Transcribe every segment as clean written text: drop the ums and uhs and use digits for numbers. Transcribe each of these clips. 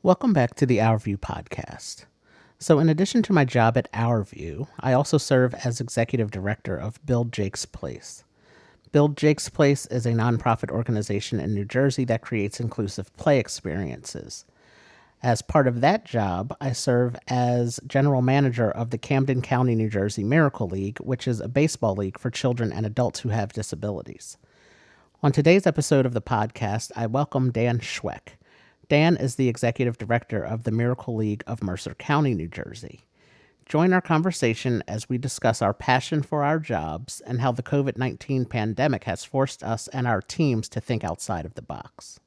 Welcome back to the Our View podcast. So, in addition to my job at Our View, I also serve as executive director of Build Jake's Place. Build Jake's Place is a nonprofit organization in New Jersey that creates inclusive play experiences. As part of that job, I serve as general manager of the Camden County, New Jersey Miracle League, which is a baseball league for children and adults who have disabilities. On today's episode of the podcast, I welcome Dan Sczweck. Dan is the executive director of the Miracle League of Mercer County, New Jersey. Join our conversation as we discuss our passion for our jobs and how the COVID-19 pandemic has forced us and our teams to think outside of the box.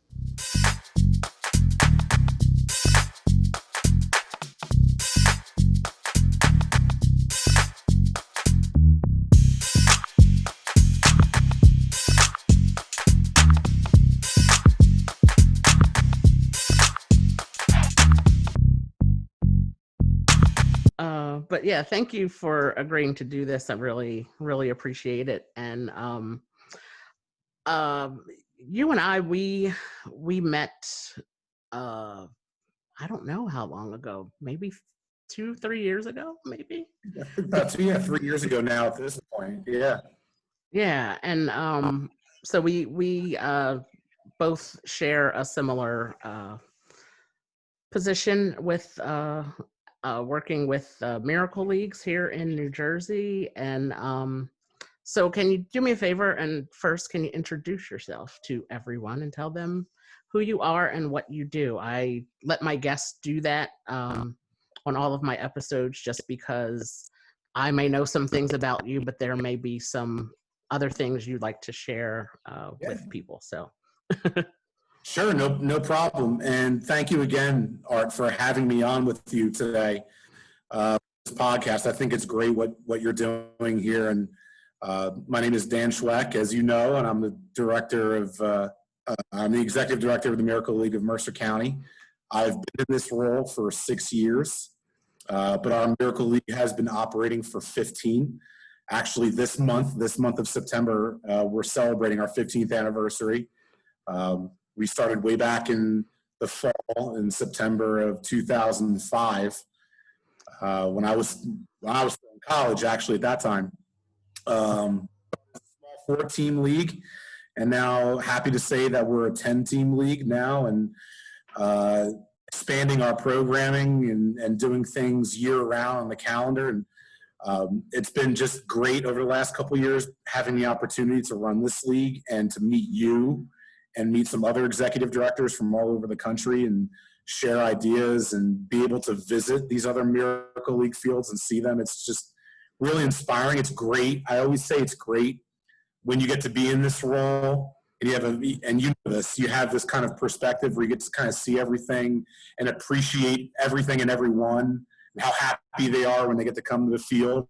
But yeah, thank you for agreeing to do this. I really, really appreciate it. And you and I, we met. I don't know how long ago. Maybe 2-3 years ago. Maybe. About 3 years ago now. At this point, yeah. Yeah, and so we both share a similar position with working with Miracle Leagues here in New Jersey. And so can you do me a favor and first, can you introduce yourself to everyone and tell them who you are and what you do? I let my guests do that on all of my episodes just because I may know some things about you, but there may be some other things you'd like to share with people. So. Sure, no problem. And thank you again, Art, for having me on with you today. This podcast, I think it's great what you're doing here. And my name is Dan Sczweck, as you know, and I'm the I'm the executive director of the Miracle League of Mercer County. I've been in this role for 6 years, but our Miracle League has been operating for 15. Actually, this month of September, we're celebrating our 15th anniversary. We started way back in the fall, in September of 2005, when I was still in college, actually, at that time. Small 4-team league, and now happy to say that we're a 10-team league now, and expanding our programming and doing things year-round on the calendar. And it's been just great over the last couple of years having the opportunity to run this league and to meet you and meet some other executive directors from all over the country and share ideas and be able to visit these other Miracle League fields and see them. It's just really inspiring. It's great. I always say it's great when you get to be in this role and you know this, you have this kind of perspective where you get to kind of see everything and appreciate everything and everyone and how happy they are when they get to come to the field.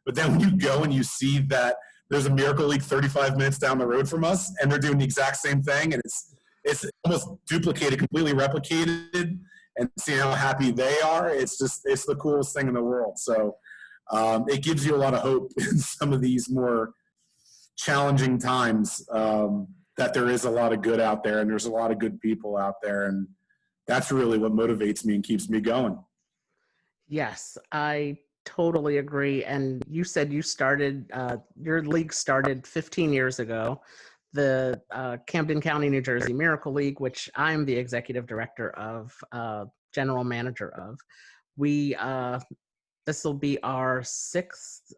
But then when you go and you see that there's a Miracle League 35 minutes down the road from us, and they're doing the exact same thing, and it's almost duplicated, completely replicated, and seeing how happy they are, it's the coolest thing in the world. So it gives you a lot of hope in some of these more challenging times, that there is a lot of good out there, and there's a lot of good people out there, and that's really what motivates me and keeps me going. Yes, I totally agree. And you said you started, your league started 15 years ago, the Camden County, New Jersey Miracle League, which I'm the executive director of, general manager of. This will be our sixth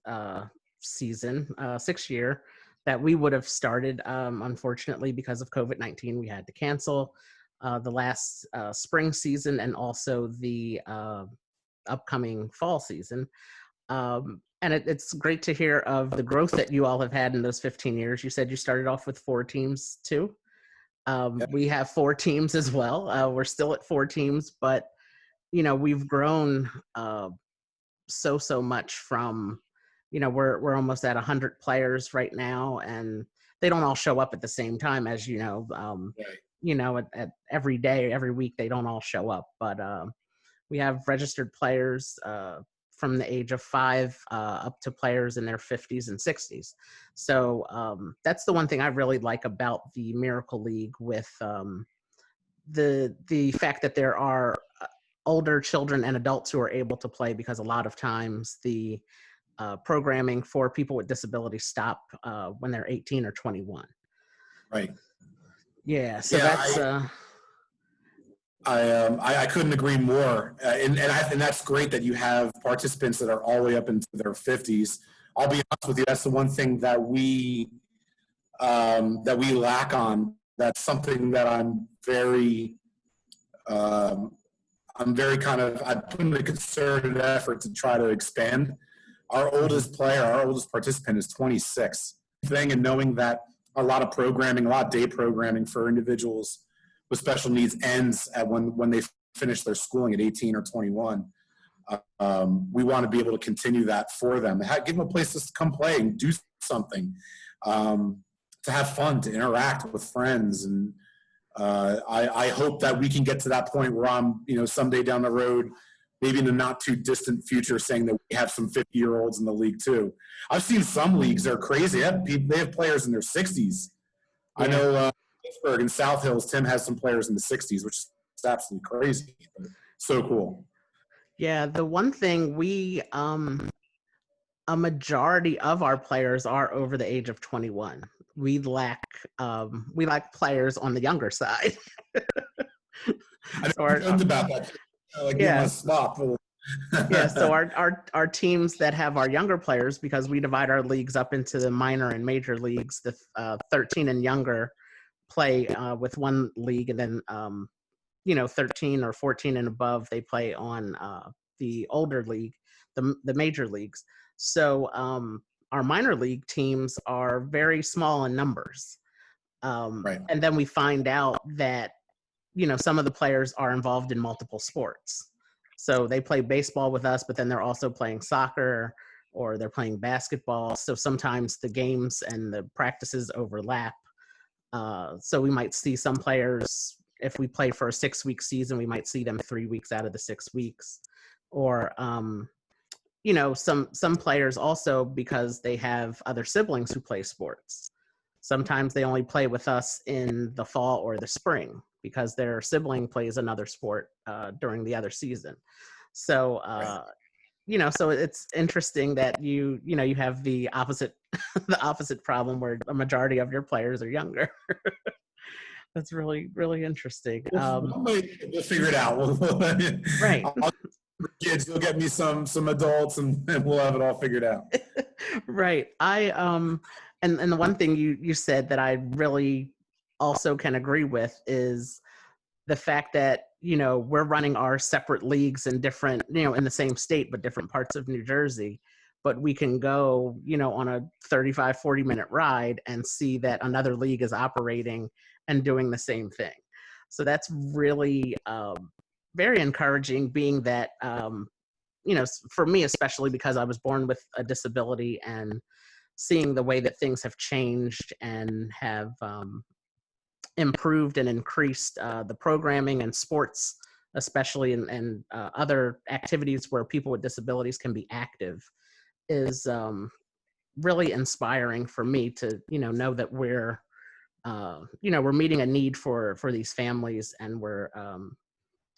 year that we would have started. Unfortunately, because of COVID-19, we had to cancel the last spring season and also the upcoming fall season. And it's great to hear of the growth that you all have had in those 15 years. You said you started off with 4 teams too. Yep. We have 4 teams as well. We're still at 4 teams, but we've grown so much from, we're almost at 100 players right now, and they don't all show up at the same time, as Right. at every day, every week, they don't all show up, but we have registered players from the age of 5 up to players in their 50s and 60s. So that's the one thing I really like about the Miracle League with the fact that there are older children and adults who are able to play, because a lot of times the programming for people with disabilities stop when they're 18 or 21. Right. Yeah, so Yeah, that's I couldn't agree more, and that's great that you have participants that are all the way up into their 50s. I'll be honest with you, that's the one thing that we lack on. That's something that I put in a concerted effort to try to expand. Our oldest participant is 26. And knowing that a lot of day programming for individuals with special needs ends at when they finish their schooling at 18 or 21. We want to be able to continue that for them. Give them a place to come play and do something, to have fun, to interact with friends. And I hope that we can get to that point where I'm, someday down the road, maybe in the not too distant future, saying that we have some 50-year-olds in the league too. I've seen some leagues that are crazy. They have players in their 60s. Yeah. I know Pittsburgh and South Hills, Tim has some players in the 60s, which is absolutely crazy. But so cool. Yeah, the one thing a majority of our players are over the age of 21. We lack players on the younger side. I know about that. Yeah. Stop. Yeah, so our teams that have our younger players, because we divide our leagues up into the minor and major leagues, the 13 and younger play with one league, and then 13 or 14 and above, they play on the older league, the major leagues. So our minor league teams are very small in numbers. Right. And then we find out that, some of the players are involved in multiple sports. So they play baseball with us, but then they're also playing soccer or they're playing basketball. So sometimes the games and the practices overlap. So we might see some players, if we play for a 6-week season, we might see them 3 weeks out of the 6 weeks. Or, some players also, because they have other siblings who play sports. Sometimes they only play with us in the fall or the spring because their sibling plays another sport during the other season. So, so it's interesting that you have the opposite the opposite problem where a majority of your players are younger. That's really, really interesting. We'll figure it out. Right. Kids, you'll get me some adults, and we'll have it all figured out. Right. And the one thing you said that I really also can agree with is the fact that, we're running our separate leagues in different, in the same state, but different parts of New Jersey. But we can go, on a 35, 40-minute ride and see that another league is operating and doing the same thing. So that's really very encouraging, being that, for me, especially because I was born with a disability, and seeing the way that things have changed and have improved and increased the programming and sports, especially, and other activities where people with disabilities can be active, is really inspiring for me to, know that we're, we're meeting a need for these families, and we're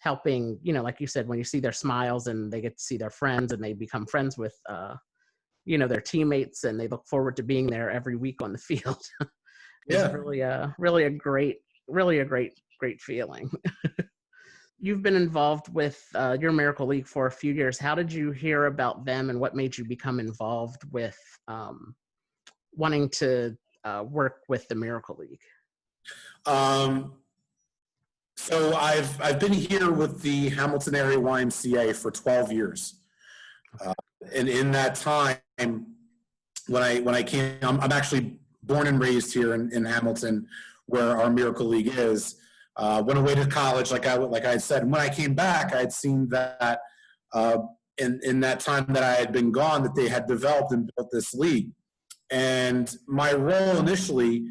helping, like you said, when you see their smiles and they get to see their friends and they become friends with, their teammates, and they look forward to being there every week on the field. It's really a great feeling. You've been involved with your Miracle League for a few years. How did you hear about them, and what made you become involved with wanting to work with the Miracle League? So I've been here with the Hamilton Area YMCA for 12 years, and in that time, when I came, I'm actually born and raised here in Hamilton, where our Miracle League is. Went away to college, like I had said. And when I came back, I had seen that in that time that I had been gone, that they had developed and built this league. And my role initially,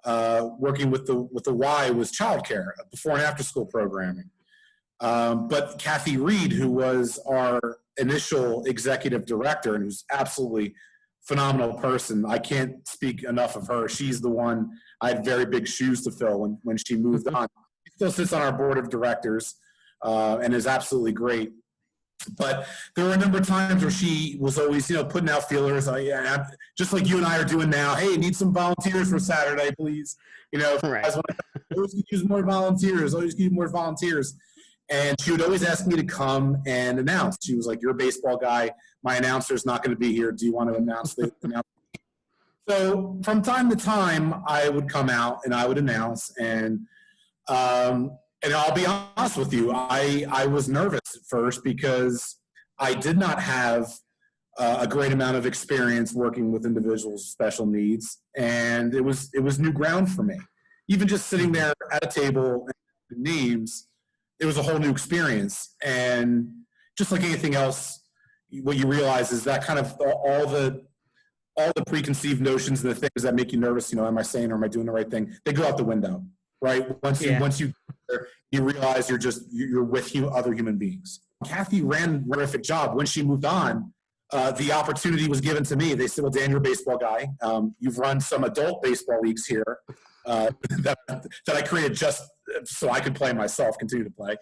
working with the Y, was childcare, before and after school programming. But Kathy Reed, who was our initial executive director, and who's absolutely phenomenal person, I can't speak enough of her. She's the one I had very big shoes to fill when she moved on. still sits on our board of directors and is absolutely great. But there were a number of times where she was always, putting out feelers, just like you and I are doing now. Hey, need some volunteers for Saturday, please. If you Right. guys want to, always use more volunteers. Always use more volunteers. And she would always ask me to come and announce. She was like, "You're a baseball guy. My announcer's not going to be here. Do you want to announce the announce?" So from time to time, I would come out and I would announce. And I'll be honest with you, I was nervous at first because I did not have a great amount of experience working with individuals with special needs, and it was new ground for me. Even just sitting there at a table and names, it was a whole new experience. And just like anything else, what you realize is that kind of all the preconceived notions and the things that make you nervous, am I saying or am I doing the right thing? They go out the window, right? Once you realize you're with other human beings. Kathy ran a terrific job. When she moved on, the opportunity was given to me. They said, "Well, Dan, you're a baseball guy. You've run some adult baseball leagues here that I created just so I could play myself, continue to play."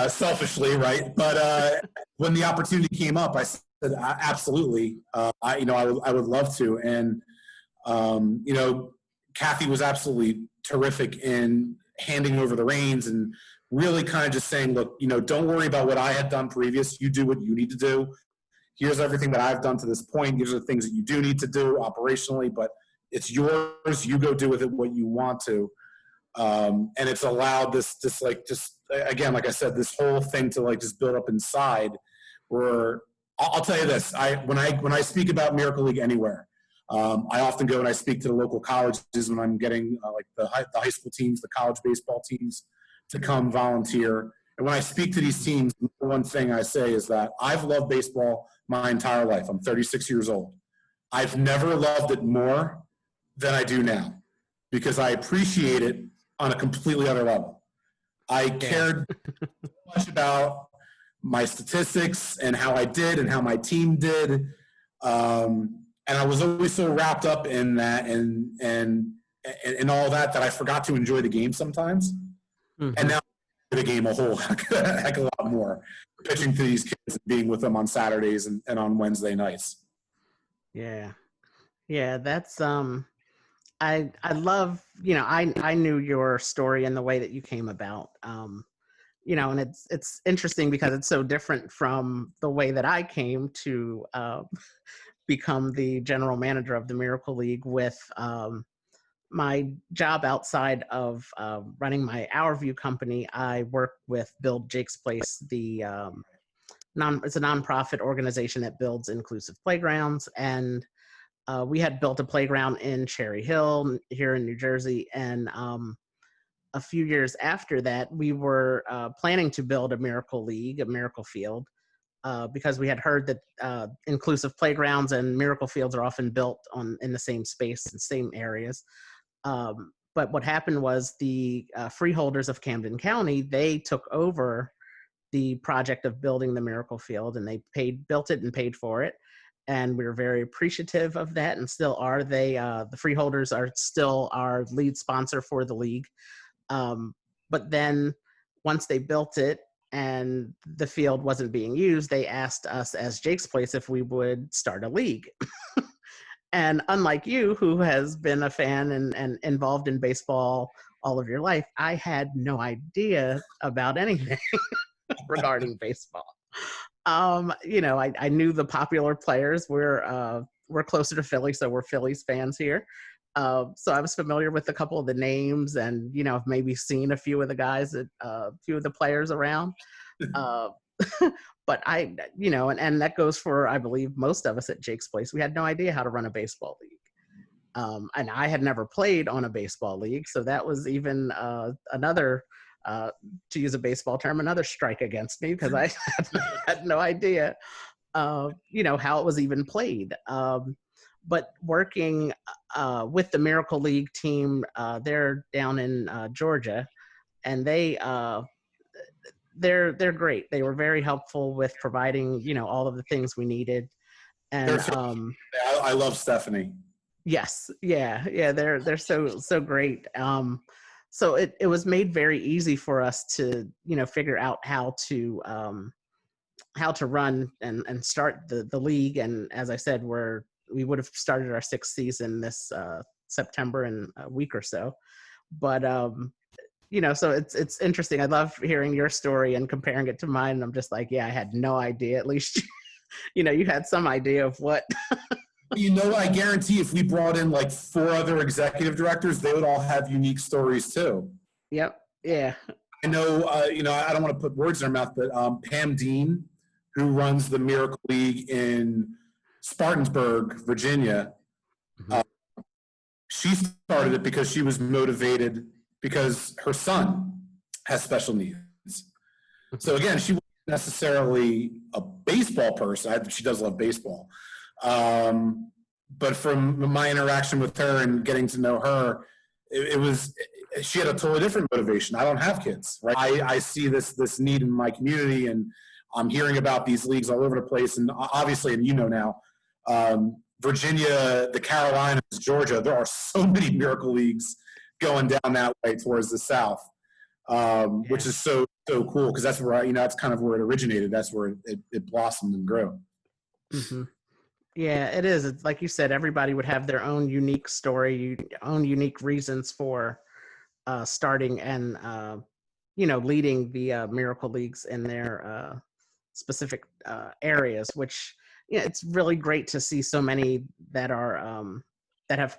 Selfishly, right? But when the opportunity came up, I said, "Absolutely, I would love to." And Kathy was absolutely terrific in handing over the reins and really kind of just saying, "Look, don't worry about what I had done previous. You do what you need to do. Here's everything that I've done to this point. These are the things that you do need to do operationally, but it's yours. You go do with it what you want to." And it's allowed this again, like I said, this whole thing to just build up inside. Where I'll tell you this: when I speak about Miracle League anywhere, I often go and I speak to the local colleges when I'm getting the high school teams, the college baseball teams, to come volunteer. And when I speak to these teams, the one thing I say is that I've loved baseball my entire life. I'm 36 years old. I've never loved it more than I do now because I appreciate it on a completely other level. I cared so much about my statistics and how I did and how my team did. And I was always so wrapped up in that and all that I forgot to enjoy the game sometimes. Mm-hmm. And now I enjoy the game a whole heck of a lot more, pitching to these kids and being with them on Saturdays and on Wednesday nights. Yeah. Yeah, that's I love, I knew your story and the way that you came about. And it's interesting because it's so different from the way that I came to become the general manager of the Miracle League with my job outside of running my Our View company. I work with Build Jake's Place, it's a nonprofit organization that builds inclusive playgrounds. And we had built a playground in Cherry Hill here in New Jersey. And a few years after that, we were planning to build a Miracle League, a Miracle Field, because we had heard that inclusive playgrounds and Miracle Fields are often built in the same space and same areas. But what happened was the freeholders of Camden County, they took over the project of building the Miracle Field, and they built it and paid for it. And we were very appreciative of that, and still are. The freeholders are still our lead sponsor for the league. But then once they built it and the field wasn't being used, they asked us as Jake's Place if we would start a league. And unlike you, who has been a fan and involved in baseball all of your life, I had no idea about anything regarding baseball. I knew the popular players. We're closer to Philly, so we're Phillies fans here. So I was familiar with a couple of the names, and I've maybe seen a few of the guys, a few of the players around. But and that goes for, I believe, most of us at Jake's Place. We had no idea how to run a baseball league. And I had never played on a baseball league, so that was even another, to use a baseball term, another strike against me, because I had no idea, how it was even played. But working with the Miracle League team, they're down in Georgia, and they're great. They were very helpful with providing, all of the things we needed. And I love Stephanie. Yes, yeah, they're so great. So it was made very easy for us to, figure out how to run and start the league. And as I said, we would have started our sixth season this September in a week or so. But so it's interesting. I love hearing your story and comparing it to mine. And I'm just like, yeah, I had no idea. At least you had some idea of what. I guarantee if we brought in like 4 other executive directors, they would all have unique stories too. Yep. Yeah. I know, I don't want to put words in their mouth, but Pam Dean, who runs the Miracle League in Spartanburg, Virginia, she started it because she was motivated because her son has special needs. So again, she wasn't necessarily a baseball person. She does love baseball. But from my interaction with her and getting to know her, she had a totally different motivation. I don't have kids, right? I see this need in my community, and I'm hearing about these leagues all over the place. And obviously, and now, Virginia, the Carolinas, Georgia, there are so many Miracle Leagues going down that way towards the South, which is so cool, because that's where, that's kind of where it originated. That's where it blossomed and grew. Mm-hmm. Yeah, it is. It's like you said, everybody would have their own unique story, own unique reasons for starting and, leading the Miracle Leagues in their specific areas, which, it's really great to see so many that are, that have,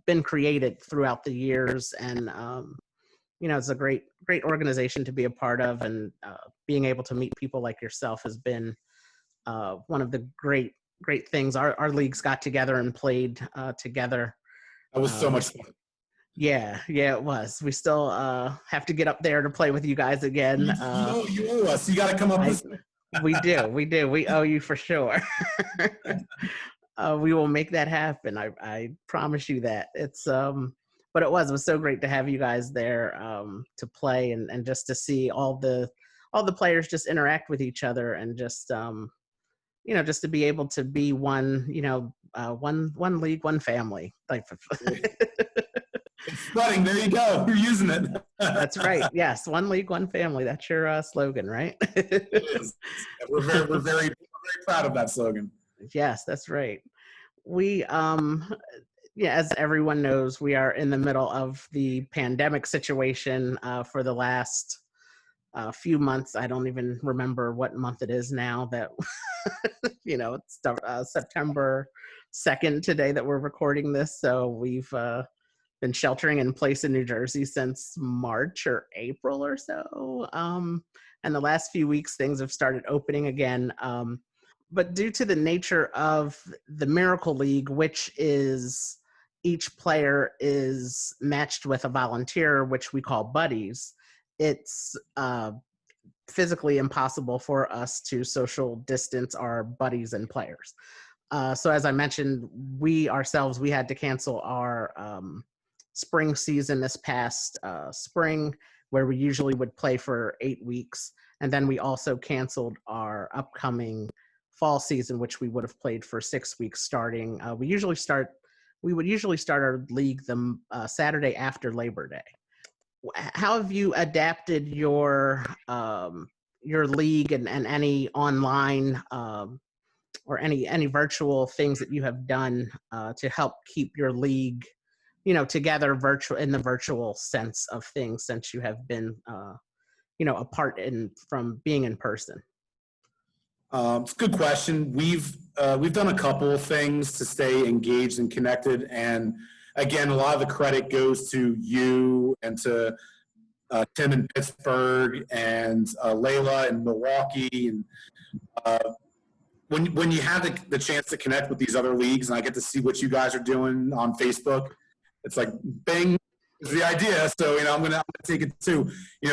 been created throughout the years. And, it's a great organization to be a part of, and being able to meet people like yourself has been one of the great things. Our leagues got together and played together. That was so much fun. Yeah, it was. We still have to get up there to play with you guys again. You owe us. You got to come up with. We do. We owe you for sure. We will make that happen. I promise you that. It's but it was so great to have you guys there to play, and just to see all the players just interact with each other, and just just to be able to be one league, one family. Like, it's spreading. There you go. You're using it. That's right. Yes, one league, one family. That's your slogan, right? It is. We're very proud of that slogan. Yes, that's right. We as everyone knows, we are in the middle of the pandemic situation for the last few months. I don't even remember what month it is now that, it's September 2nd today that we're recording this. So we've been sheltering in place in New Jersey since March or April or so. And the last few weeks, things have started opening again. But due to the nature of the Miracle League, which is each player is matched with a volunteer, which we call buddies, it's physically impossible for us to social distance our buddies and players. So as I mentioned, we had to cancel our spring season this past spring, where we usually would play for 8 weeks. And then we also canceled our upcoming fall season, which we would have played for 6 weeks starting. We would usually start our league the Saturday after Labor Day. How have you adapted your league and any online or any virtual things that you have done to help keep your league, together in the virtual sense of things, since you have been, apart from being in person? It's a good question. We've done a couple of things to stay engaged and connected, and again, a lot of the credit goes to you and to Tim in Pittsburgh and Layla in Milwaukee. And when you have the chance to connect with these other leagues, and I get to see what you guys are doing on Facebook, it's like bing is the idea. So I'm gonna take it too.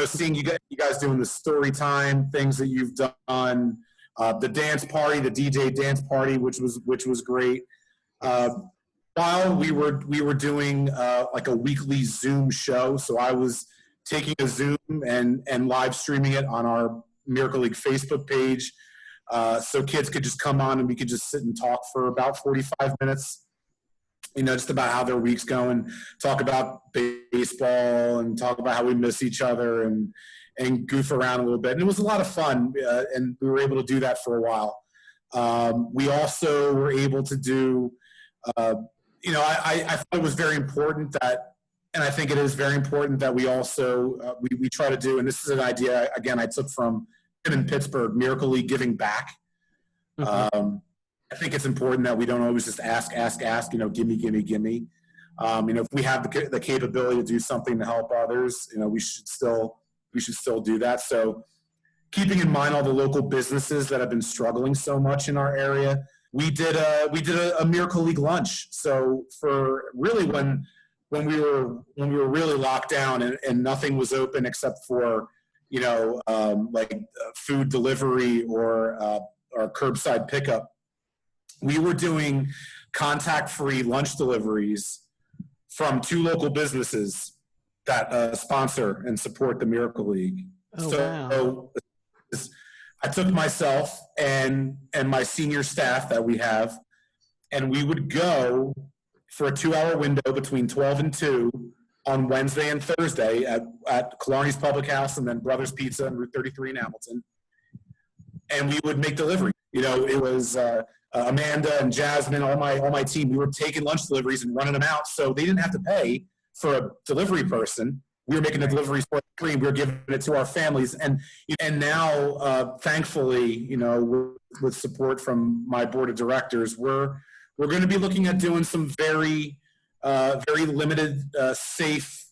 Seeing you guys doing the story time things that you've done. The dance party, the DJ dance party, which was great. While we were doing like a weekly Zoom show, so I was taking a Zoom and live streaming it on our Miracle League Facebook page, so kids could just come on and we could just sit and talk for about 45 minutes. just about how their week's going, talk about baseball and talk about how we miss each other and goof around a little bit. And it was a lot of fun, and we were able to do that for a while. We also were able to do, I thought it was very important that, and I think it is very important that we also, we try to do, and this is an idea, again, I took from him in Pittsburgh, Miracle League Giving Back. Mm-hmm. I think it's important that we don't always just ask, gimme. If we have the capability to do something to help others, we should still do that. So keeping in mind all the local businesses that have been struggling so much in our area, we did a Miracle League lunch. So for really when we were really locked down and nothing was open except for food delivery or curbside pickup, we were doing contact-free lunch deliveries from 2 local businesses that sponsor and support the Miracle League. Wow. I took myself and my senior staff that we have, and we would go for a 2-hour window between 12 and 2 on Wednesday and Thursday at Killarney's Public House and then Brothers Pizza on Route 33 in Hamilton. And we would make delivery. It was Amanda and Jasmine, all my team. We were taking lunch deliveries and running them out, so they didn't have to pay for a delivery person. We were making the deliveries for free. We were giving it to our families, and now, thankfully, with support from my board of directors, we're going to be looking at doing some very limited, safe,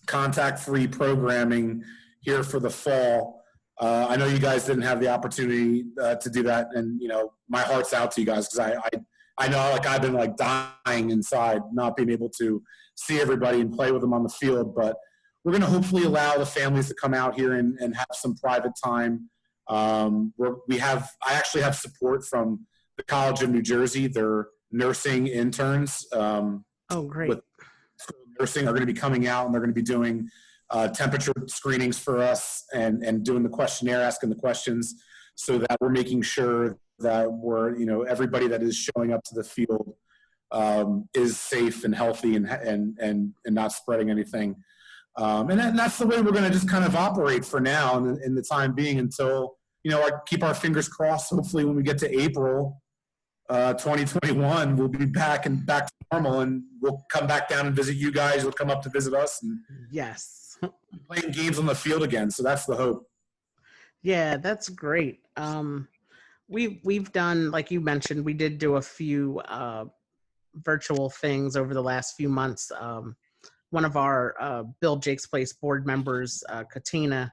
contact-free programming here for the fall. I know you guys didn't have the opportunity to do that, and my heart's out to you guys because I know I've been dying inside, not being able to see everybody and play with them on the field. But we're going to hopefully allow the families to come out here and have some private time. I actually have support from the College of New Jersey. Their nursing interns. Great. With nursing are going to be coming out, and they're going to be doing temperature screenings for us and doing the questionnaire, asking the questions, so that we're making sure that we're, everybody that is showing up to the field is safe and healthy and not spreading anything. And that's the way we're going to just kind of operate for now in the time being until, I keep our fingers crossed. Hopefully when we get to April 2021, we'll be back to normal, and we'll come back down and visit you guys. You'll come up to visit us, and yes, playing games on the field again. So that's the hope. Yeah, that's great. We've done, like you mentioned, we did do a few virtual things over the last few months. One of our Build Jake's Place board members, Katina,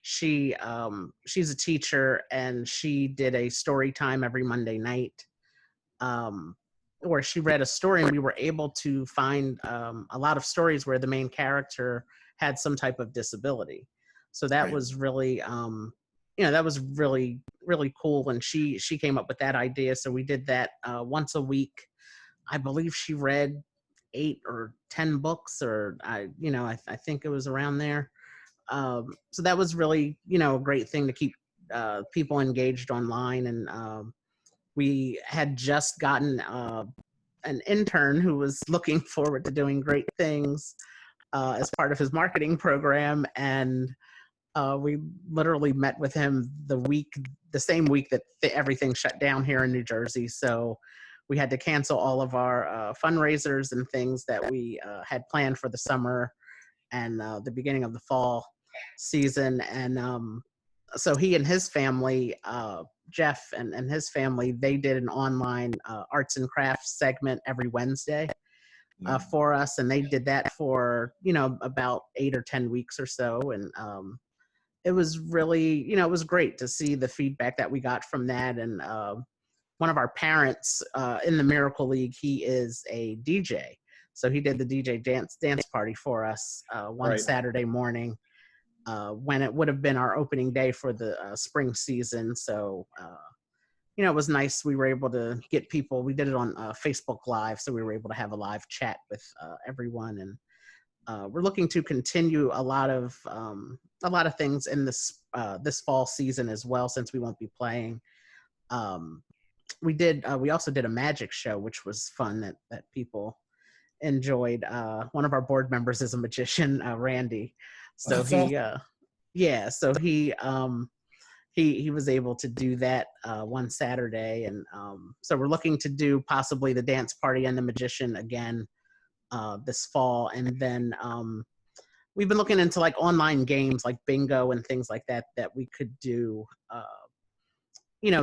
she's a teacher, and she did a story time every Monday night, where she read a story, and we were able to find a lot of stories where the main character had some type of disability. So that was really, that was really, really cool. And she came up with that idea. So we did that once a week. I believe she read 8 or 10 books, or I think it was around there. So that was really, a great thing to keep people engaged online. And we had just gotten an intern who was looking forward to doing great things as part of his marketing program. And we literally met with him the same week that everything shut down here in New Jersey. So we had to cancel all of our fundraisers and things that we had planned for the summer and the beginning of the fall season. And so he and his family, Jeff and his family, they did an online arts and crafts segment every Wednesday for us. And they did that for, about 8 or 10 weeks or so. And it was really, it was great to see the feedback that we got from that. And one of our parents in the Miracle League, he is a DJ. So he did the DJ dance party for us one Saturday morning when it would have been our opening day for the spring season. So, it was nice. We were able to get people. We did it on Facebook Live, so we were able to have a live chat with everyone. And we're looking to continue a lot of things in this fall season as well, since we won't be playing. we also did a magic show, which was fun that people enjoyed. One of our board members is a magician, Randy. So That's all. yeah, so he was able to do that one Saturday, and so we're looking to do possibly the dance party and the magician again this fall, and then we've been looking into like online games like bingo and things like that we could do.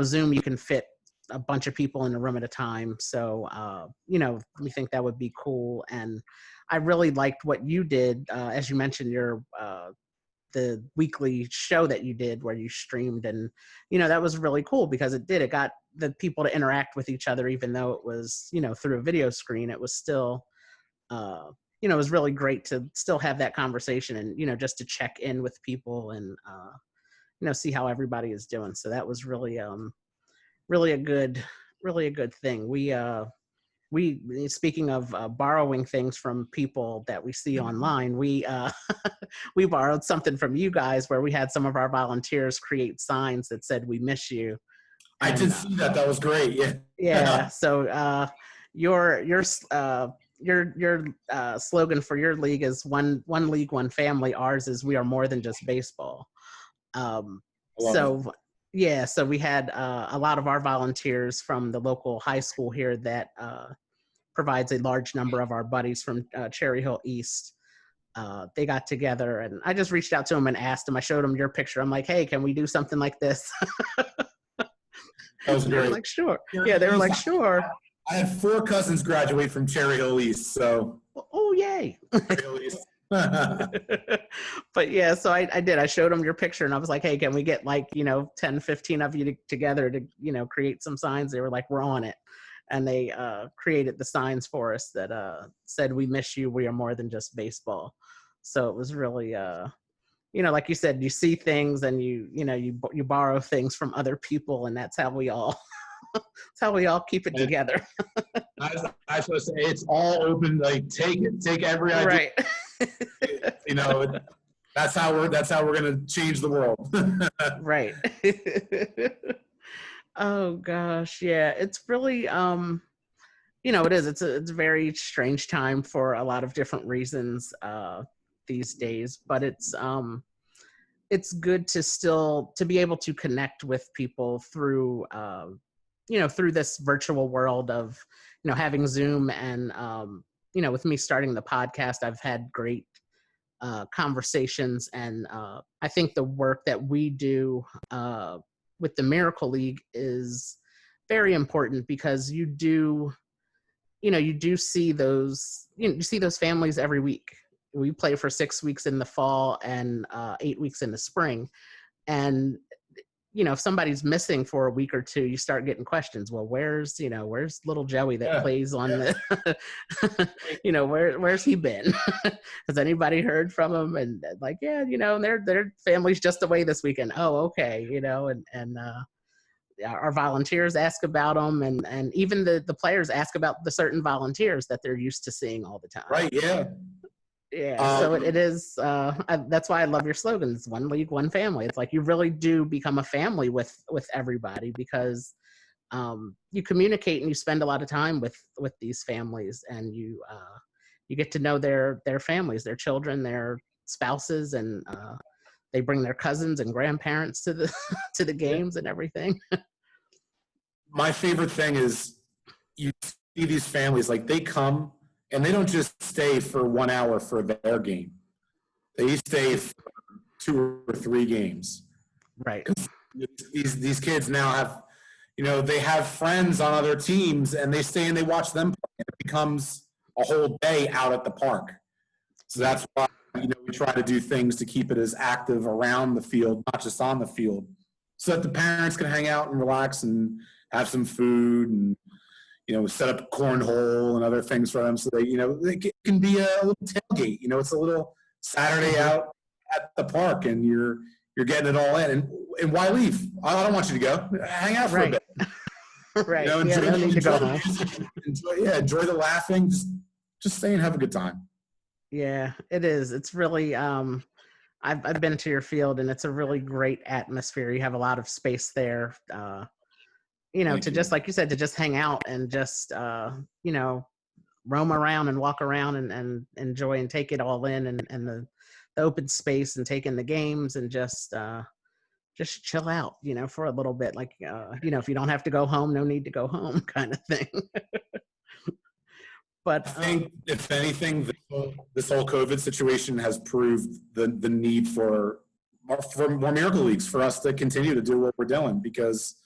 Zoom, you can fit a bunch of people in a room at a time. So, we think that would be cool. And I really liked what you did, as you mentioned, the weekly show that you did where you streamed, and that was really cool because it got the people to interact with each other, even though it was through a video screen. It was still it was really great to still have that conversation and just to check in with people and see how everybody is doing. So that was really a good thing. We speaking of borrowing things from people that we see online, we we borrowed something from you guys where we had some of our volunteers create signs that said "We miss you." I And did see that. That was great. Yeah. yeah, so your slogan for your league is one league, one family. Ours is we are more than just baseball. Um, I love it. so yeah, so we had a lot of our volunteers from the local high school here that provides a large number of our buddies from Cherry Hill East. They got together, and I just reached out to them and asked them. I showed them your picture. I'm like, hey, can we do something like this? That was They were great. like, sure. Yeah, they were like, sure. I had 4 cousins graduate from Cherry Hill East, so. Oh, yay. Cherry Hill East. But yeah, so I did. I showed them your picture, and I was like, hey, can we get 10, 15 of you together to create some signs? They were like, we're on it. And they created the signs for us that said, we miss you. We are more than just baseball. So it was really, like you said, you see things and you borrow things from other people, and that's how we all keep it together. I was going to say, it's all open. Like, take every idea. Right. That's how we're going to change the world. Right. Oh gosh, yeah. It's really it is. It's a very strange time for a lot of different reasons these days, but it's good to still to be able to connect with people through through this virtual world of having Zoom, and with me starting the podcast, I've had great conversations, and I think the work that we do with the Miracle League is very important because you do see those you see those families every week. We play for 6 weeks in the fall and 8 weeks in the spring, and if somebody's missing for a week or two, you start getting questions. Well, where's little Joey that plays on the, where's he been? Has anybody heard from him? And like, yeah, their family's just away this weekend. Oh, okay. And our volunteers ask about them, and even the players ask about the certain volunteers that they're used to seeing all the time. Right. Yeah. Yeah, so it is. That's why I love your slogans: one league, one family. It's like you really do become a family with everybody because you communicate and you spend a lot of time with these families, and you get to know their families, their children, their spouses, and they bring their cousins and grandparents to the to the games and everything. My favorite thing is you see these families, like they come and they don't just stay for 1 hour for their game. They stay for 2 or 3 games. Right. These kids now have, they have friends on other teams, and they stay and they watch them play. And it becomes a whole day out at the park. So that's why, we try to do things to keep it as active around the field, not just on the field, so that the parents can hang out and relax and have some food and, set up cornhole and other things for them. So they, it can be a little tailgate. It's a little Saturday out at the park, and you're getting it all in. And why leave? I don't want you to go. Hang out for a bit. Right. Enjoy the laughing. Just stay and have a good time. Yeah, it is. It's really. I've been to your field, and it's a really great atmosphere. You have a lot of space there. Thank to you. just, like you said, to just hang out and just, roam around and walk around and enjoy and take it all in, and the open space, and take in the games, and just chill out, for a little bit. Like, if you don't have to go home, no need to go home kind of thing. I But, think, if anything, this whole COVID situation has proved the need for more miracle leagues, for us to continue to do what we're doing, because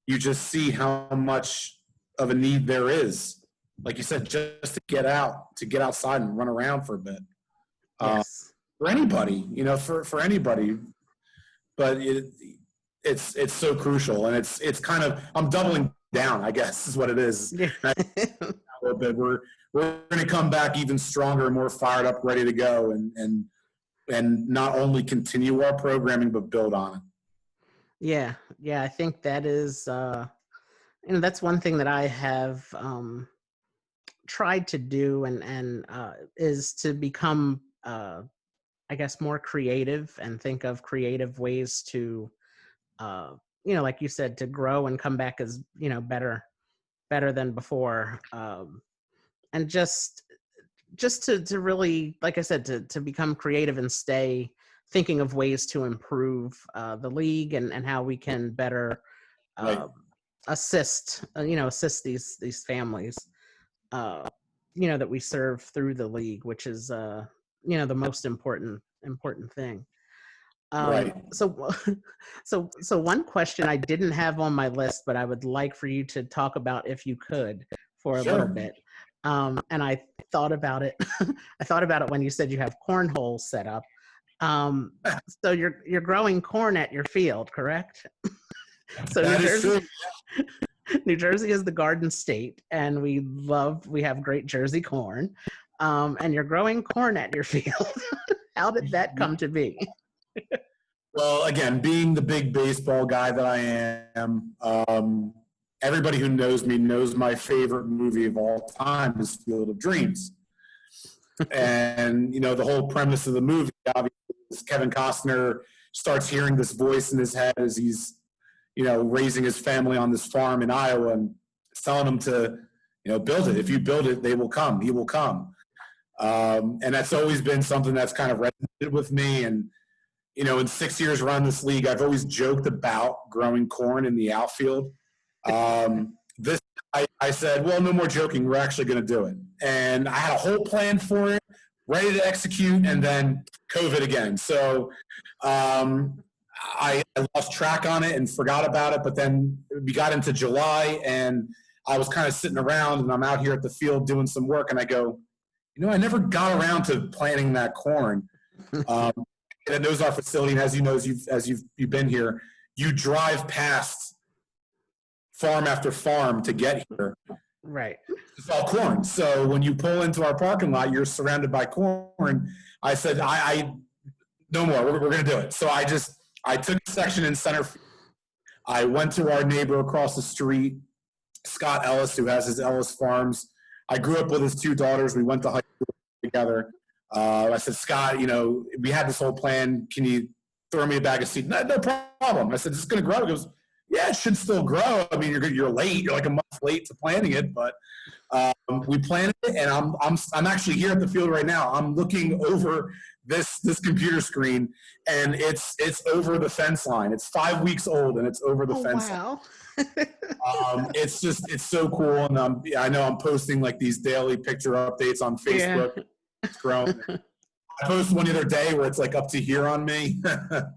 you just see how much of a need there is. Like you said, just to get out, to get outside and run around for a bit. yes. For anybody, for anybody. But it's so crucial, and it's kind of, I'm doubling down, I guess, is what it is. Yeah. A little bit. We're going to come back even stronger, more fired up, ready to go, and not only continue our programming but build on it. Yeah. Yeah. I think that is, that's one thing that I have, tried to do, and is to become, I guess, more creative, and think of creative ways to, uh, like you said, to grow and come back as, better than before. And just to really, like I said, to become creative and stay thinking of ways to improve, the league, and how we can better, Right. uh, assist these families, uh, that we serve through the league, which is, the most important thing. Right. So, so one question I didn't have on my list, but I would like for you to talk about, if you could, for a little Sure. bit. And I thought about it. I thought about it when you said you have cornhole set up. Um, so you're growing corn at your field, correct? So New That is Jersey, true. New Jersey is the garden state, and we have great Jersey corn. And you're growing corn at your field. How did that come to be? Well, again, being the big baseball guy that I am, everybody who knows me knows my favorite movie of all time is Field of Dreams. And, the whole premise of the movie, obviously, is Kevin Costner starts hearing this voice in his head as he's, raising his family on this farm in Iowa, and it's telling him to, build it. If you build it, they will come. He will come. And that's always been something that's kind of resonated with me. And, in 6 years around this league, I've always joked about growing corn in the outfield. I said, well, no more joking. We're actually going to do it. And I had a whole plan for it, ready to execute, and then COVID again. So I lost track on it and forgot about it. But then we got into July, and I was kind of sitting around, and I'm out here at the field doing some work, and I go, I never got around to planting that corn. And knows our facility, and as you know, as you've been here, you drive past farm after farm to get here. Right. It's all corn. So when you pull into our parking lot, you're surrounded by corn. I said, I no more. We're going to do it. So I took a section in center field. I went to our neighbor across the street, Scott Ellis, who has his Ellis Farms. I grew up with his two daughters. We went to high school together. I said, Scott, we had this whole plan. Can you throw me a bag of seed? No problem. I said, is this going to grow? He goes, yeah, it should still grow. I mean, you're late. You're like a month late to planting it, but we planted it, and I'm actually here at the field right now. I'm looking over this computer screen, and it's over the fence line. It's 5 weeks old, and it's over the fence wow. line. It's so cool, and I know I'm posting like these daily picture updates on Facebook. Yeah. It's growing. I posted one the other day where it's like up to here on me.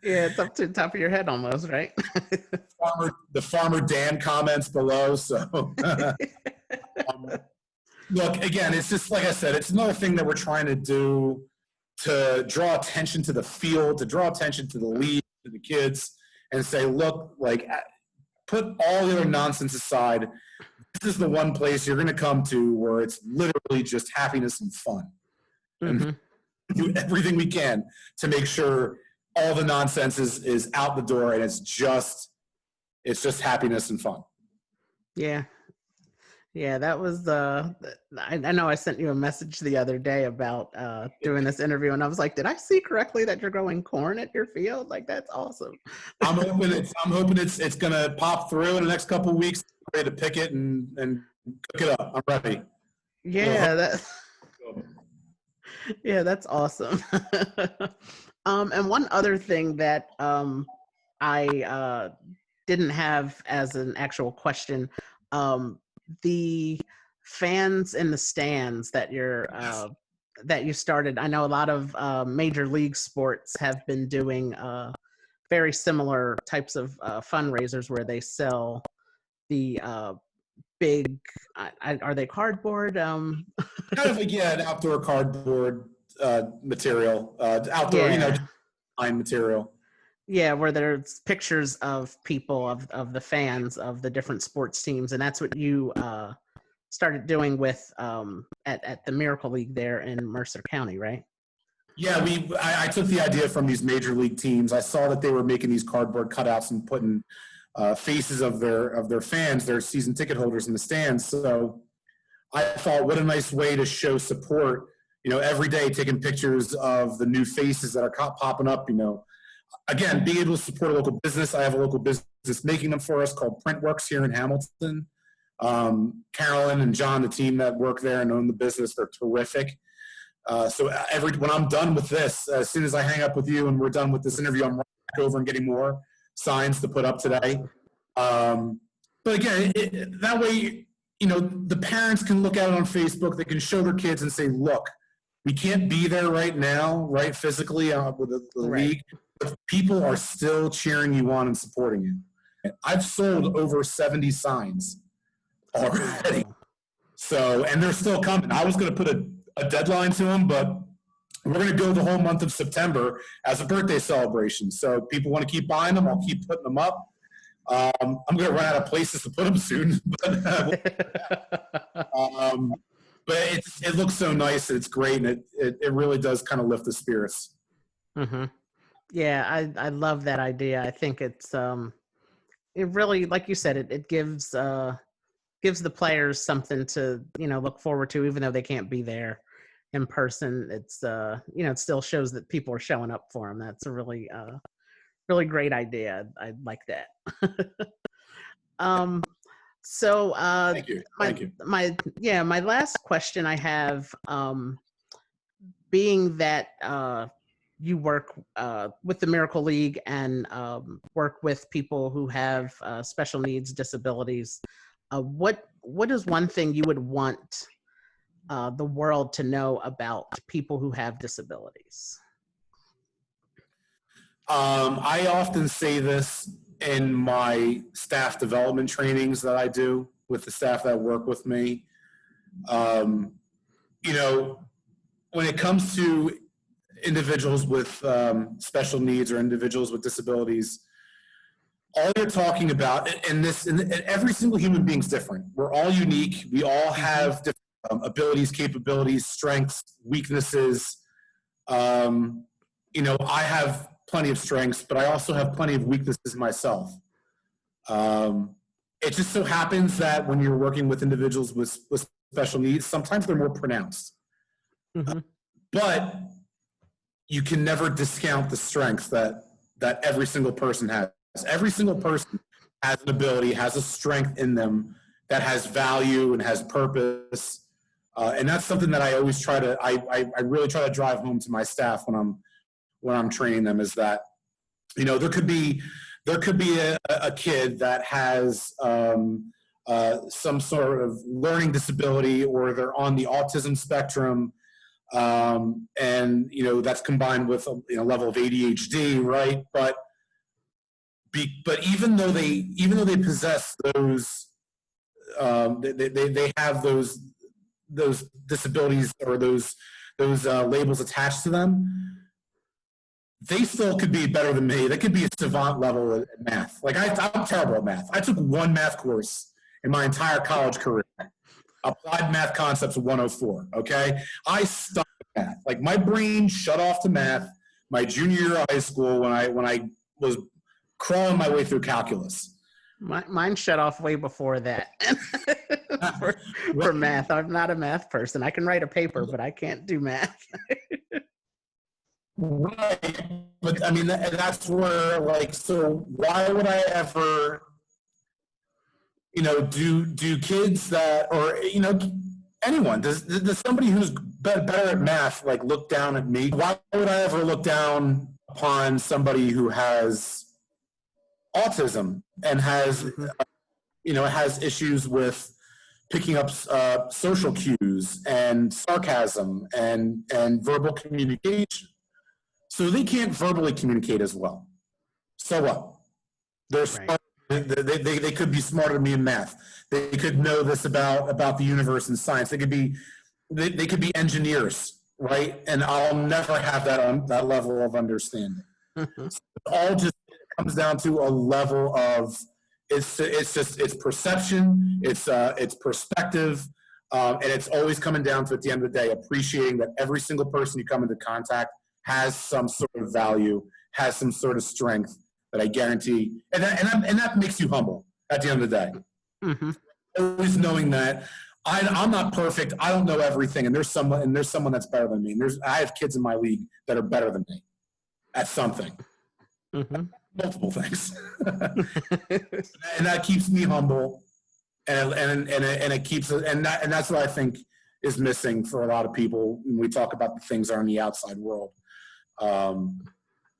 Yeah, it's up to the top of your head almost, right? The farmer Dan comments below. So look, again, it's just like I said, it's another thing that we're trying to do to draw attention to the field, to draw attention to the league, to the kids, and say, look, like, put all the other nonsense aside. This is the one place you're going to come to where it's literally just happiness and fun. Mm-hmm. And do everything we can to make sure all the nonsense is out the door, and it's just happiness and fun. Yeah. Yeah, that was I know I sent you a message the other day about doing this interview, and I was like, did I see correctly that you're growing corn at your field? Like, that's awesome. I'm hoping it's gonna pop through in the next couple of weeks. I'm ready to pick it and cook it up. I'm ready. So, Yeah, yeah, that's awesome. And one other thing that I didn't have as an actual question, um, the fans in the stands that you started. I know a lot of major league sports have been doing very similar types of fundraisers where they sell the big. Are they cardboard? kind of like, yeah, an outdoor cardboard material, outdoor, Yeah, line material. yeah, where there's pictures of people of the fans of the different sports teams, and that's what you started doing with at the Miracle League there in Mercer County, right? Yeah, I took the idea from these major league teams. I saw that they were making these cardboard cutouts and putting faces of their fans, their season ticket holders in the stands. So I thought, what a nice way to show support. Every day taking pictures of the new faces that are popping up. Again, being able to support a local business. I have a local business making them for us called Printworks here in Hamilton. Carolyn and John, the team that work there and own the business, they're terrific. So when I'm done with this, as soon as I hang up with you and we're done with this interview, I'm right back over and getting more signs to put up today. But again, that way, the parents can look at it on Facebook. They can show their kids and say, look, we can't be there right now, right, physically with the Right. league, but people are still cheering you on and supporting you. I've sold over 70 signs already. Wow. So, and they're still coming. I was going to put a deadline to them, but we're going to go the whole month of September as a birthday celebration. So people want to keep buying them. I'll keep putting them up. I'm going to run out of places to put them soon. But it looks so nice. And it's great. And it really does kind of lift the spirits. Mm-hmm. Yeah, I love that idea. I think it really, like you said, it gives the players something to look forward to, even though they can't be there in person. It's it still shows that people are showing up for them. That's a really great idea. I like that. um so Thank you. my Thank you. my last question I have, being that you work with the Miracle League and work with people who have special needs, disabilities. What is one thing you would want the world to know about people who have disabilities? I often say this in my staff development trainings that I do with the staff that work with me. You know, when it comes to individuals with special needs or individuals with disabilities, all you're talking about, and every single human being is different. We're all unique. We all have different abilities, capabilities, strengths, weaknesses. I have plenty of strengths, but I also have plenty of weaknesses myself. It just so happens that when you're working with individuals with special needs, sometimes they're more pronounced. Mm-hmm. But you can never discount the strengths that every single person has. Every single person has an ability, has a strength in them that has value and has purpose. And that's something that I always I really try to drive home to my staff when I'm training them, is that, there could be a kid that has some sort of learning disability, or they're on the autism spectrum, and that's combined with a level of ADHD, right? But even though they possess those, they have those disabilities or those labels attached to them, they still could be better than me. They could be a savant level at math. Like I'm terrible at math. I took one math course in my entire college career. Applied Math Concepts 104, okay? I stunk at math. Like, my brain shut off to math my junior year of high school when I was crawling my way through calculus. Mine shut off way before that. for math. I'm not a math person. I can write a paper, but I can't do math. Right. But I mean, that's where, like, so why would I ever, do kids that, or, anyone, does somebody who's better at math, like, look down at me? Why would I ever look down upon somebody who has autism and has issues with picking up social cues and sarcasm and verbal communication? So they can't verbally communicate as well. So what? They're smart. They could be smarter than me in math. They could know this about the universe and science. They could be engineers, right? And I'll never have that level of understanding. So it all just comes down to a level of it's perception, it's perspective, and it's always coming down to, at the end of the day, appreciating that every single person you come into contact has some sort of value, has some sort of strength that I guarantee, and that makes you humble at the end of the day. Mm-hmm. Always knowing that I'm not perfect, I don't know everything, and there's someone that's better than me. And I have kids in my league that are better than me at something, multiple things, and that keeps me humble, and it keeps, and that's what I think is missing for a lot of people when we talk about the things that are in the outside world.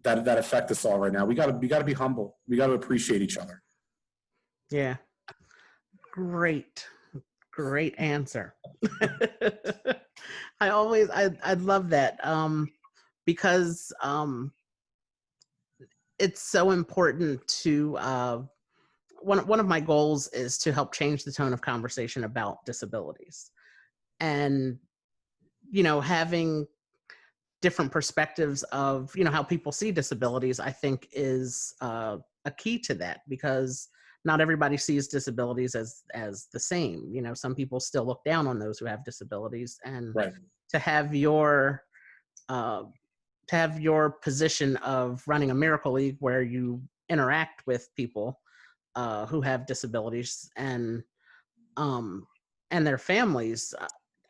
That affect us all right now. We gotta be humble. We gotta appreciate each other. Yeah. Great answer. I love that. Because it's so important to one of my goals is to help change the tone of conversation about disabilities. And having different perspectives of how people see disabilities, I think, is a key to that, because not everybody sees disabilities as the same. Some people still look down on those who have disabilities, and right. to have your position of running a Miracle League where you interact with people who have disabilities and their families,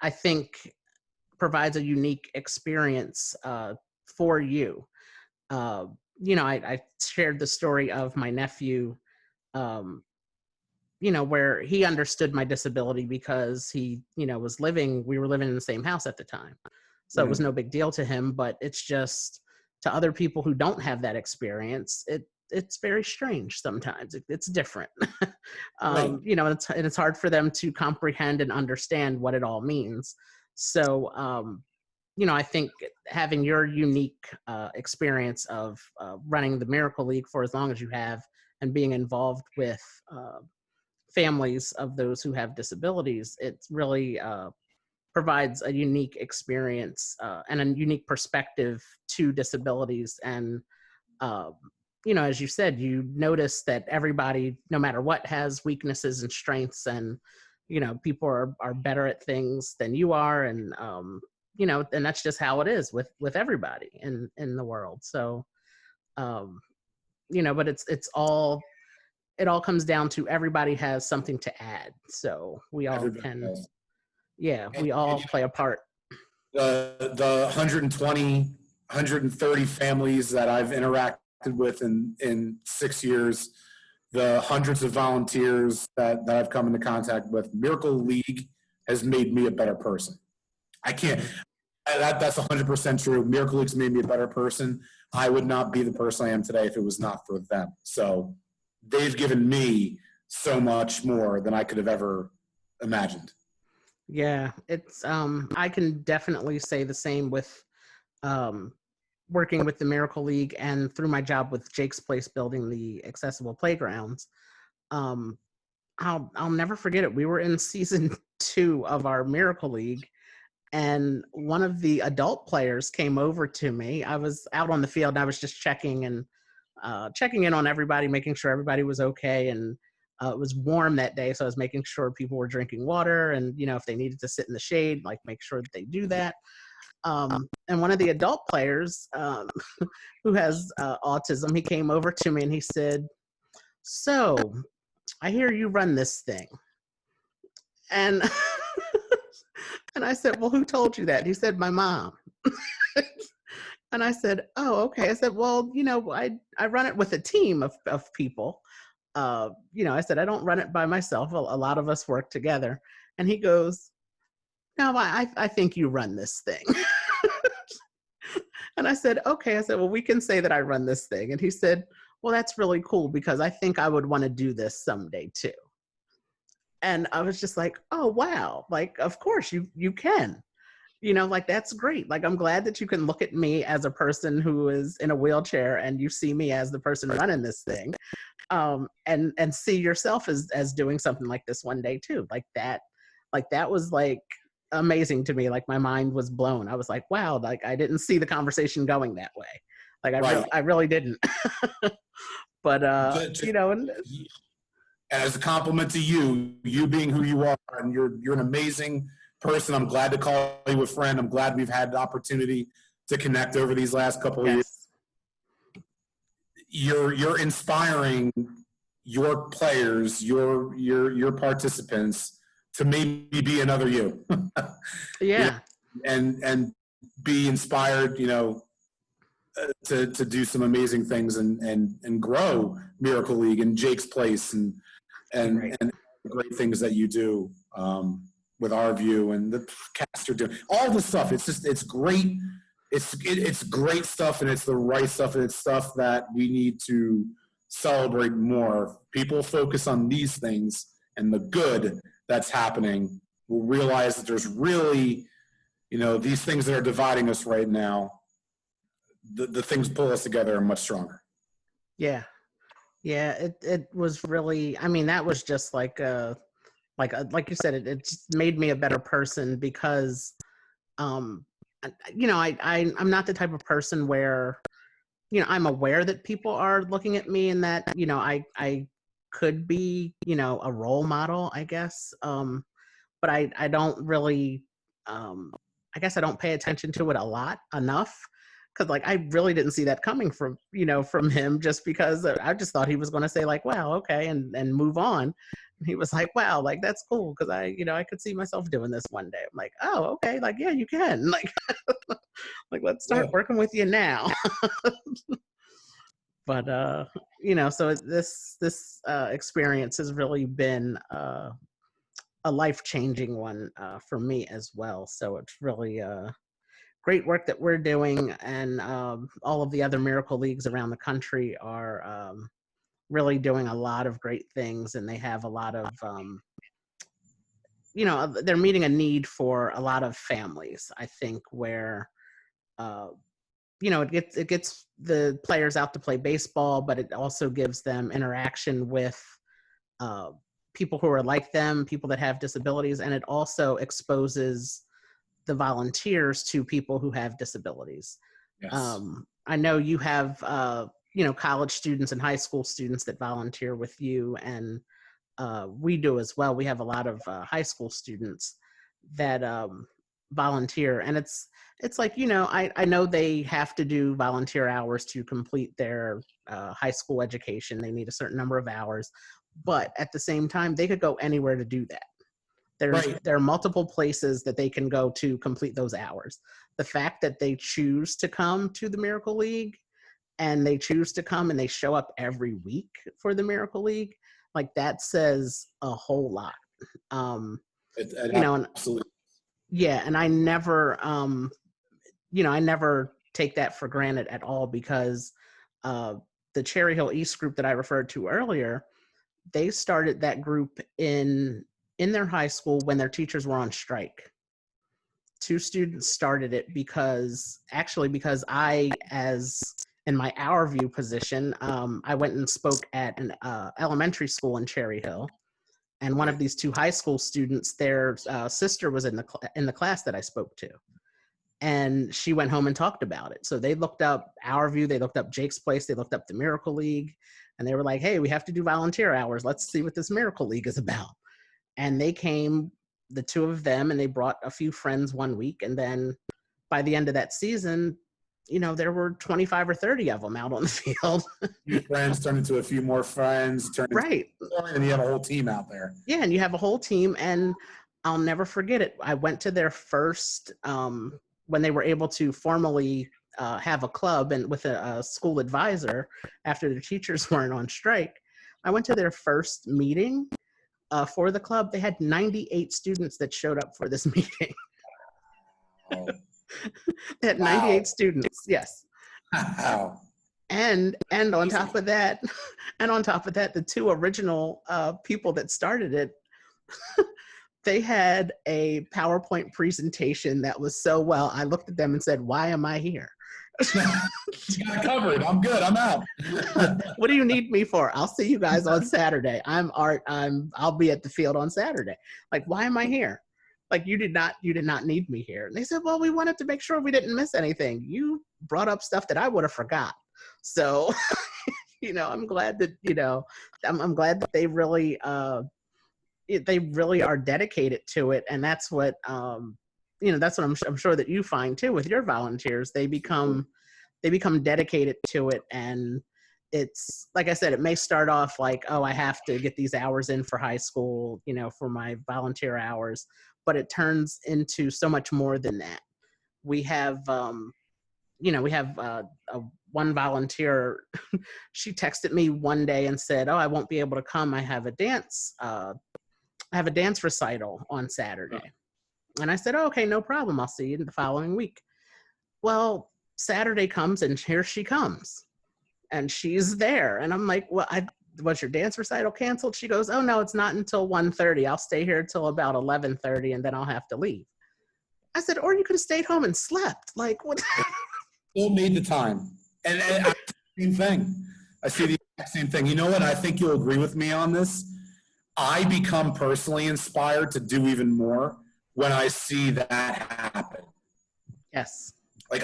I think provides a unique experience for you. I shared the story of my nephew, where he understood my disability because he, we were living in the same house at the time. So it was no big deal to him, but it's just, to other people who don't have that experience, it's very strange sometimes. It's different. Right. It's hard for them to comprehend and understand what it all means. So, I think having your unique experience of running the Miracle League for as long as you have, and being involved with families of those who have disabilities, it really provides a unique experience and a unique perspective to disabilities. And, as you said, you notice that everybody, no matter what, has weaknesses and strengths, and, people are better at things than you are. And, and that's just how it is with everybody in the world. So, but it all comes down to everybody has something to add. So we all we all play a part. The 120, 130 families that I've interacted with in 6 years, the hundreds of volunteers that I've come into contact with, Miracle League has made me a better person. I can't, that's 100% true. Miracle League's made me a better person. I would not be the person I am today if it was not for them. So they've given me so much more than I could have ever imagined. Yeah, it's I can definitely say the same with working with the Miracle League, and through my job with Jake's Place building the accessible playgrounds. I'll never forget it. We were in season 2 of our Miracle League, and one of the adult players came over to me. I was out on the field and I was just checking in on everybody, making sure everybody was okay. And it was warm that day, so I was making sure people were drinking water, and if they needed to sit in the shade, like, make sure that they do that. And one of the adult players who has autism, he came over to me and he said, "So, I hear you run this thing." And and I said, well, who told you that? And he said, my mom. And I said, oh, okay. I said, well, I run it with a team of people. I said, I don't run it by myself. A lot of us work together. And he goes, no, I think you run this thing. And I said, okay. I said, well, we can say that I run this thing. And he said, well, that's really cool because I think I would want to do this someday too. And I was just like, oh, wow. Like, of course you can. Like, that's great. Like, I'm glad that you can look at me as a person who is in a wheelchair and you see me as the person running this thing, and see yourself as doing something like this one day too. That was like amazing to me. Like, my mind was blown. I was like, wow, like I didn't see the conversation going that way. Like, Right. I really didn't. But and as a compliment to you being who you are, and you're an amazing person. I'm glad to call you a friend. I'm glad we've had the opportunity to connect over these last couple of years. You're inspiring your players, your participants to maybe be another you. Yeah. And be inspired, to do some amazing things and grow Miracle League and Jake's Place and great things that you do with our view and the cast are doing all the stuff. It's great. It's great stuff, and it's the right stuff, and it's stuff that we need to celebrate more. People focus on these things and the good that's happening. We'll realize that there's really, these things that are dividing us right now. The things pull us together are much stronger. Yeah. It was really. I mean, that was just like you said, it just made me a better person because, I'm not the type of person where, I'm aware that people are looking at me and that, I could be, a role model, I guess. But I don't really, I guess I don't pay attention to it enough. Cause like, I really didn't see that coming from him, just because I just thought he was going to say like, wow, okay. And move on. And he was like, wow, like, that's cool. Cause I could see myself doing this one day. I'm like, oh, okay. Like, yeah, you can. Like, like, let's start working with you now. But, so this experience has really been a life-changing one for me as well. So it's really great work that we're doing, and all of the other Miracle Leagues around the country are really doing a lot of great things, and they have a lot of, they're meeting a need for a lot of families, I think, where, it gets the players out to play baseball, but it also gives them interaction with people who are like them, people that have disabilities, and it also exposes the volunteers to people who have disabilities. Yes. I know you have, college students and high school students that volunteer with you, and we do as well. We have a lot of high school students that volunteer, and it's like, I know they have to do volunteer hours to complete their high school education. They need a certain number of hours, but at the same time, they could go anywhere to do that. There are multiple places that they can go to complete those hours. The fact that they choose to come to the Miracle League, and they choose to come and they show up every week for the Miracle League, like, that says a whole lot. Absolutely. Yeah, and I never, I never take that for granted at all, because the Cherry Hill East group that I referred to earlier, they started that group in their high school when their teachers were on strike. 2 students started it because I, as in my Our View position, I went and spoke at an elementary school in Cherry Hill, and one of these 2 high school students, their sister was in the class that I spoke to, and she went home and talked about it. So they looked up Our View, they looked up Jake's Place, they looked up the Miracle League, and they were like, hey, we have to do volunteer hours. Let's see what this Miracle League is about. And they came, the 2 of them, and they brought a few friends one week. And then by the end of that season, there were 25 or 30 of them out on the field. Your friends turn into a few more friends, right. And you have a whole team out there. Yeah, and you have a whole team. And I'll never forget it. I went to their first, when they were able to formally have a club and with a school advisor after the teachers weren't on strike. I went to their first meeting for the club. They had 98 students that showed up for this meeting. Oh, They had wow. 98 students, yes. Wow. And on top of that, and on top of that, the two original people that started it, they had a PowerPoint presentation that was so well. I looked at them and said, "Why am I here? You got it covered. I'm good. I'm out. What do you need me for? I'll see you guys on Saturday. I'll be at the field on Saturday. Like, why am I here? Like, you did not need me here." And they said, "Well, we wanted to make sure we didn't miss anything. You brought up stuff that I would have forgot." So, I'm glad that, I'm glad that they really are dedicated to it. And that's what, that's what I'm sure that you find too with your volunteers. They become dedicated to it. And it's, like I said, it may start off like, oh, I have to get these hours in for high school, for my volunteer hours, but it turns into so much more than that. We have, one volunteer. She texted me one day and said, "Oh, I won't be able to come. I have a dance recital on Saturday." And I said, "Oh, okay, no problem. I'll see you the following week." Well, Saturday comes and here she comes. And she's there. And I'm like, "Well, was your dance recital canceled?" She goes, "Oh, no, it's not until 1:30. I'll stay here till about 11:30 and then I'll have to leave." I said, "Or you could have stayed home and slept." Like, what? Still made the time. And I, same thing. I see the exact same thing. You know what? I think you'll agree with me on this. I become personally inspired to do even more when I see that happen. Yes. Like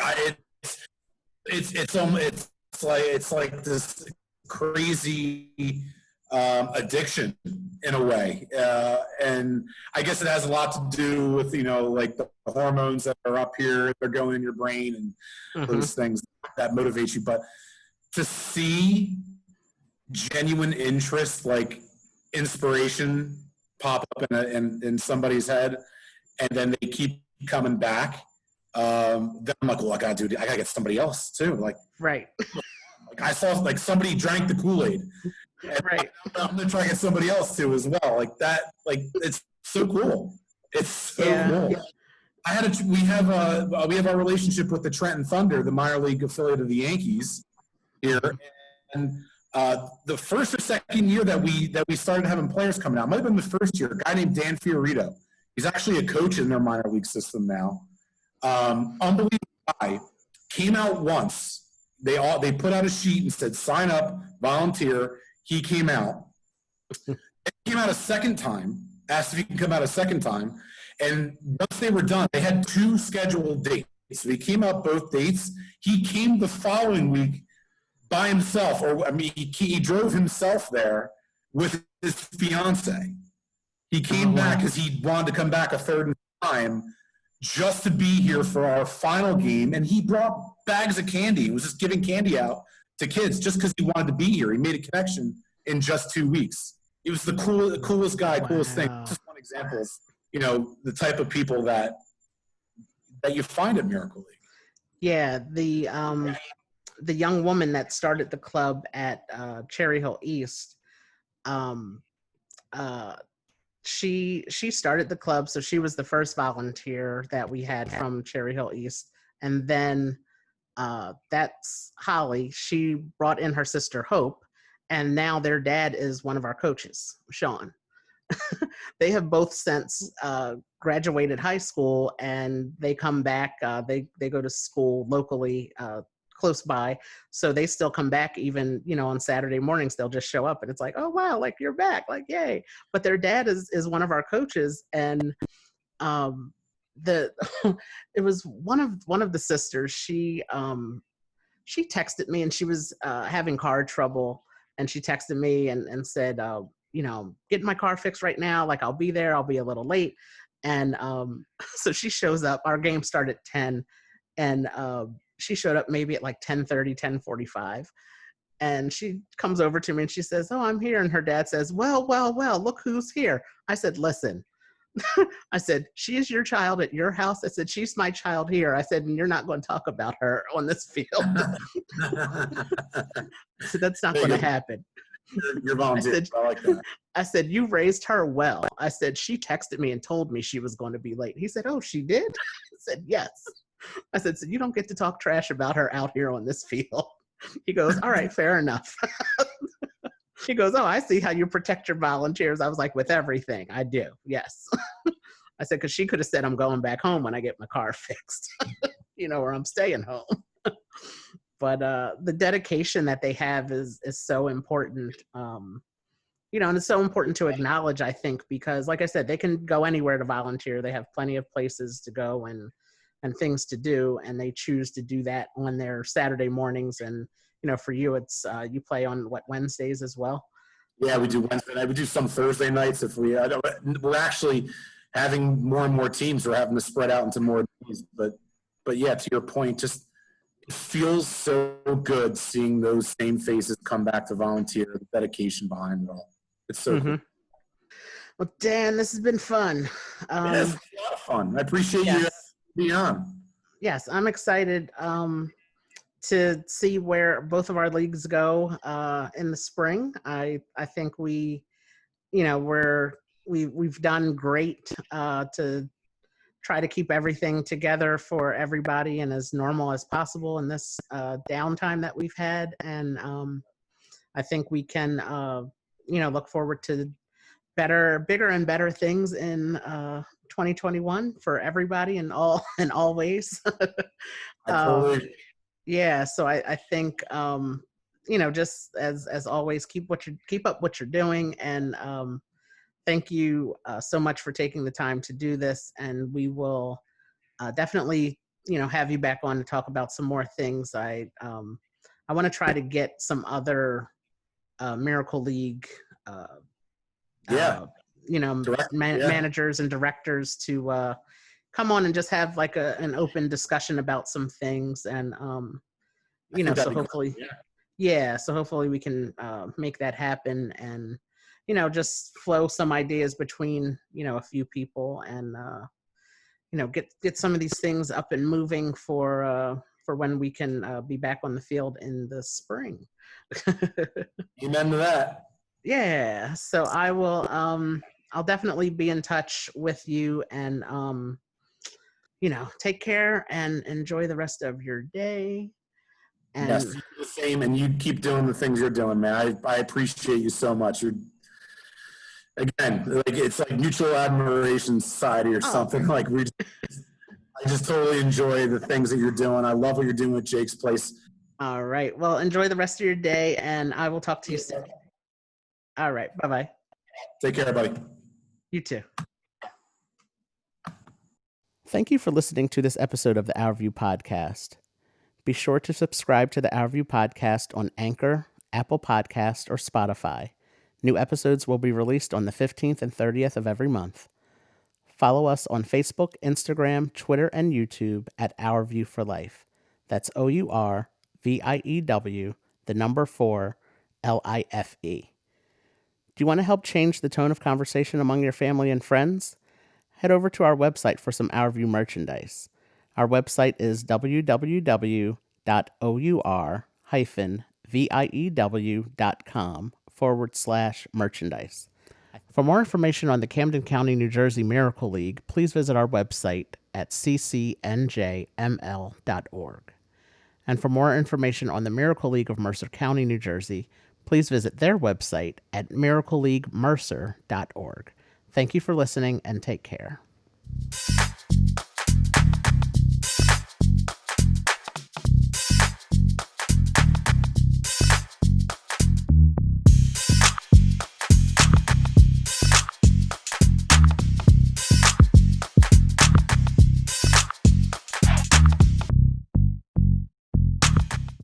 it's like this crazy addiction in a way, and I guess it has a lot to do with like the hormones that are up here, they're going in your brain, and those things that motivate you. But to see genuine interest, like inspiration, pop up in somebody's head, and then they keep coming back. Then I'm like, well, I gotta get somebody else too. Like, right. Like I saw, like somebody drank the Kool-Aid. Right. I'm gonna try to get somebody else too as well. Like that. Like it's so cool. It's so cool. Yeah. We have our relationship with the Trenton Thunder, the minor league affiliate of the Yankees here, and the first or second year that we started having players coming out, might have been the first year. A guy named Dan Fiorito. He's actually a coach in their minor league system now. Unbelievable guy. Came out once. They put out a sheet and said, "Sign up, volunteer." He came out. He came out a second time. Asked if he could come out a second time. And once they were done, they had 2 scheduled dates. So he came out both dates. He came the following week by himself, he drove himself there with his fiance. He came back because he wanted to come back a third time just to be here for our final game, and he brought bags of candy. He was just giving candy out to kids just because he wanted to be here. He made a connection in just 2 weeks. He was the coolest guy, coolest thing. Just one example of, the type of people that you find at Miracle League. Yeah, the young woman that started the club at Cherry Hill East, she started the club, so she was the first volunteer that we had from Cherry Hill East. And then that's Holly. She brought in her sister Hope, and now their dad is one of our coaches, Sean. They have both since graduated high school, and they come back. They go to school locally close by, so they still come back even on Saturday mornings. They'll just show up, and it's like, "Oh wow, like you're back, like yay." But their dad is one of our coaches, and it was one of the sisters. She texted me, and she was having car trouble, and she texted me and said, "Getting my car fixed right now, like I'll be there, I'll be a little late." And so she shows up. Our game started at 10, and she showed up maybe at like 10:30, 10:45. And she comes over to me and she says, "Oh, I'm here." And her dad says, well, look who's here." I said, "Listen, I said, she is your child at your house. I said, she's my child here. I said, and you're not going to talk about her on this field. So that's not going to happen. You're volunteering. I like that. I said, you raised her well. I said, she texted me and told me she was going to be late. He said, oh, she did? I said, yes. I said, so you don't get to talk trash about her out here on this field. He goes, all right, fair enough. He goes, oh, I see how you protect your volunteers. I was like, with everything, I do, yes. I said, because she could have said, I'm going back home when I get my car fixed, or I'm staying home. But the dedication that they have is so important, and it's so important to acknowledge, I think, because like I said, they can go anywhere to volunteer. They have plenty of places to go and things to do, and they choose to do that on their Saturday mornings. And, for you, it's you play on Wednesdays as well? Yeah, we do Wednesday night. We do some Thursday nights if we're actually having more and more teams. We're having to spread out into more days. But yeah, to your point, just it feels so good seeing those same faces come back to volunteer, the dedication behind it all. It's so cool. Well, Dan, this has been fun. It's a lot of fun. I appreciate you being on. Yes, I'm excited to see where both of our leagues go in the spring. I think we've done great to try to keep everything together for everybody and as normal as possible in this downtime that we've had. And I think we can, look forward to bigger and better things in 2021 for everybody in all ways. Yeah, so I think just as always, keep up what you're doing, and thank you so much for taking the time to do this. And we will definitely have you back on to talk about some more things. I want to try to get some other Miracle League managers and directors to come on and just have like an open discussion about some things. And so hopefully so hopefully we can make that happen, and just flow some ideas between a few people, and get some of these things up and moving for when we can be back on the field in the spring. Amen to that. Yeah, so I will I'll definitely be in touch with you, and take care and enjoy the rest of your day. And yes, you do the same, and you keep doing the things you're doing, man. I appreciate you so much. You're, again, it's like mutual admiration society or something. Like I just totally enjoy the things that you're doing. I love what you're doing with Jake's Place. All right. Well, enjoy the rest of your day, and I will talk to you soon. All right. Bye-bye. Take care, buddy. You too. Thank you for listening to this episode of the Our View Podcast. Be sure to subscribe to the Our View Podcast on Anchor, Apple Podcast, or Spotify. New episodes will be released on the 15th and 30th of every month. Follow us on Facebook, Instagram, Twitter, and YouTube at Our View for Life. That's OURVIEW, 4 LIFE. Do you want to help change the tone of conversation among your family and friends? Head over to our website for some Our View merchandise. Our website is www.our-view.com/merchandise. For more information on the Camden County, New Jersey Miracle League, please visit our website at ccnjml.org. And for more information on the Miracle League of Mercer County, New Jersey, please visit their website at miracleleaguemercer.org. Thank you for listening, and take care.